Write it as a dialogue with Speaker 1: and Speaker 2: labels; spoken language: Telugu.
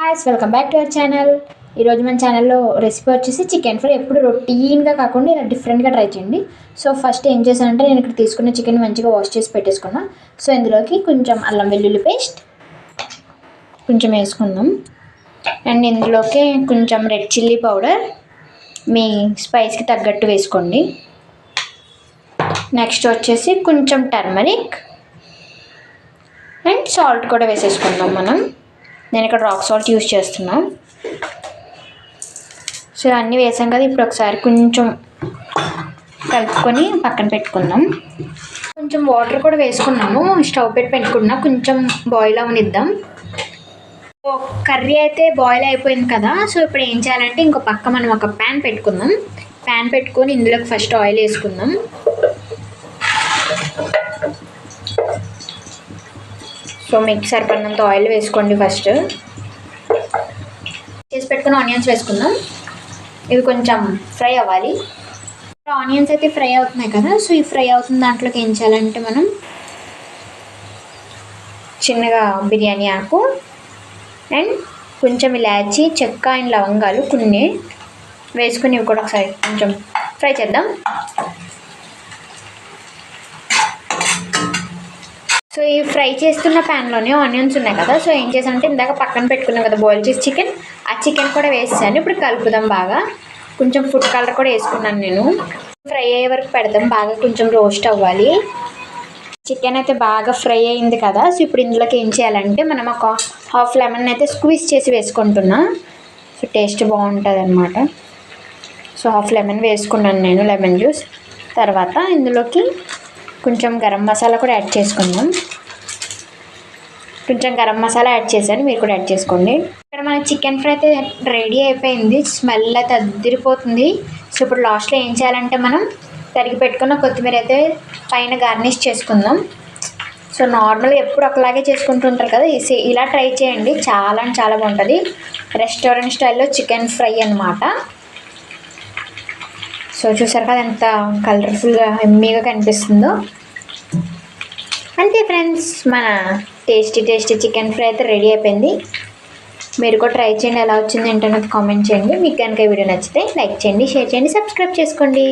Speaker 1: Guys, welcome back to our channel. ఈరోజు మన ఛానల్లో రెసిపీ వచ్చేసి చికెన్ ఫ్రై. ఎప్పుడు రొటీన్గా కాకుండా ఇలా డిఫరెంట్గా ట్రై చేయండి. సో ఫస్ట్ ఏం చేశానంటే నేను ఇక్కడ తీసుకున్న చికెన్ మంచిగా వాష్ చేసి పెట్టేసుకున్నా. సో ఇందులోకి కొంచెం అల్లం వెల్లుల్లి పేస్ట్ కొంచెం వేసుకుందాం. అండ్ ఇందులోకి కొంచెం రెడ్ చిల్లీ పౌడర్ మీ స్పైస్కి తగ్గట్టు వేసుకోండి. నెక్స్ట్ వచ్చేసి కొంచెం టర్మరిక్ అండ్ సాల్ట్ కూడా వేసేసుకుందాం మనం. నేను ఇక్కడ రాక్ సాల్ట్ యూస్ చేస్తున్నా. సో అన్నీ వేసాం కదా, ఇప్పుడు ఒకసారి కొంచెం కలుపుకొని పక్కన పెట్టుకుందాం. కొంచెం వాటర్ కూడా వేసుకున్నాము. స్టవ్ పెట్టుకున్నా, కొంచెం బాయిల్ అవనిద్దాం. కర్రీ అయితే బాయిల్ అయిపోయింది కదా. సో ఇప్పుడు ఏం చేయాలంటే ఇంకో పక్క మనం ఒక ప్యాన్ పెట్టుకుందాం. ప్యాన్ పెట్టుకొని ఇందులోకి ఫస్ట్ ఆయిల్ వేసుకుందాం. సో మీకు సరిపడినంత ఆయిల్ వేసుకోండి. ఫస్ట్ చేసి పెట్టుకుని ఆనియన్స్ వేసుకుందాం. ఇవి కొంచెం ఫ్రై అవ్వాలి. ఆనియన్స్ అయితే ఫ్రై అవుతున్నాయి కదా. సో ఈ ఫ్రై అవుతున్న దాంట్లోకి ఏం చేయాలంటే మనం చిన్నగా బిర్యానీ ఆకు అండ్ కొంచెం ఇలాచి, చెక్క అండ్ లవంగాలు కొన్ని వేసుకుని ఇవి కూడా ఒకసారి కొంచెం ఫ్రై చేద్దాం. సో ఈ ఫ్రై చేస్తున్న ప్యాన్లోనే ఆనియన్స్ ఉన్నాయి కదా. సో ఏం చేశానంటే ఇందాక పక్కన పెట్టుకున్నాం కదా బాయిల్ చేసి చికెన్, ఆ చికెన్ కూడా వేసాను. ఇప్పుడు కలుపుదాం బాగా. కొంచెం ఫుడ్ కలర్ కూడా వేసుకున్నాను నేను. ఫ్రై అయ్యే వరకు పెడదాం. బాగా కొంచెం రోస్ట్ అవ్వాలి. చికెన్ అయితే బాగా ఫ్రై అయింది కదా. సో ఇప్పుడు ఇందులోకి ఏం చేయాలంటే మనం ఒక హాఫ్ లెమన్ అయితే స్క్వీజ్ చేసి వేసుకుంటున్నా. సో టేస్ట్ బాగుంటుంది అన్నమాట. సో హాఫ్ లెమన్ వేసుకున్నాను నేను, లెమన్ జ్యూస్. తర్వాత ఇందులోకి కొంచెం గరం మసాలా కూడా యాడ్ చేసుకుందాం. కొంచెం గరం మసాలా యాడ్ చేశాను, మీరు కూడా యాడ్ చేసుకోండి. ఇక్కడ మన చికెన్ ఫ్రై అయితే రెడీ అయిపోయింది. స్మెల్ అయితే అదిరిపోతుంది. సో ఇప్పుడు లాస్ట్లో ఏం చేయాలంటే మనం తరిగి పెట్టుకున్న కొత్తిమీర అయితే పైన గార్నిష్ చేసుకుందాం. సో నార్మల్గా ఎప్పుడు ఒకలాగే చేసుకుంటుంటారు కదా, ఇలా ట్రై చేయండి. చాలా అంటే చాలా బాగుంటుంది. రెస్టారెంట్ స్టైల్లో చికెన్ ఫ్రై అన్నమాట. సో చూసారు కదా ఎంత కలర్ఫుల్గా ఎమ్మీగా కనిపిస్తుందో. అంతే ఫ్రెండ్స్, మన టేస్టీ చికెన్ ఫ్రై అయితే రెడీ అయిపోయింది. మీరు కూడా ట్రై చేయండి. ఎలా వచ్చింది ఏంటో నాకు కామెంట్ చేయండి. మీకు కనుక ఈ వీడియో నచ్చితే లైక్ చేయండి, షేర్ చేయండి, సబ్స్క్రైబ్ చేసుకోండి.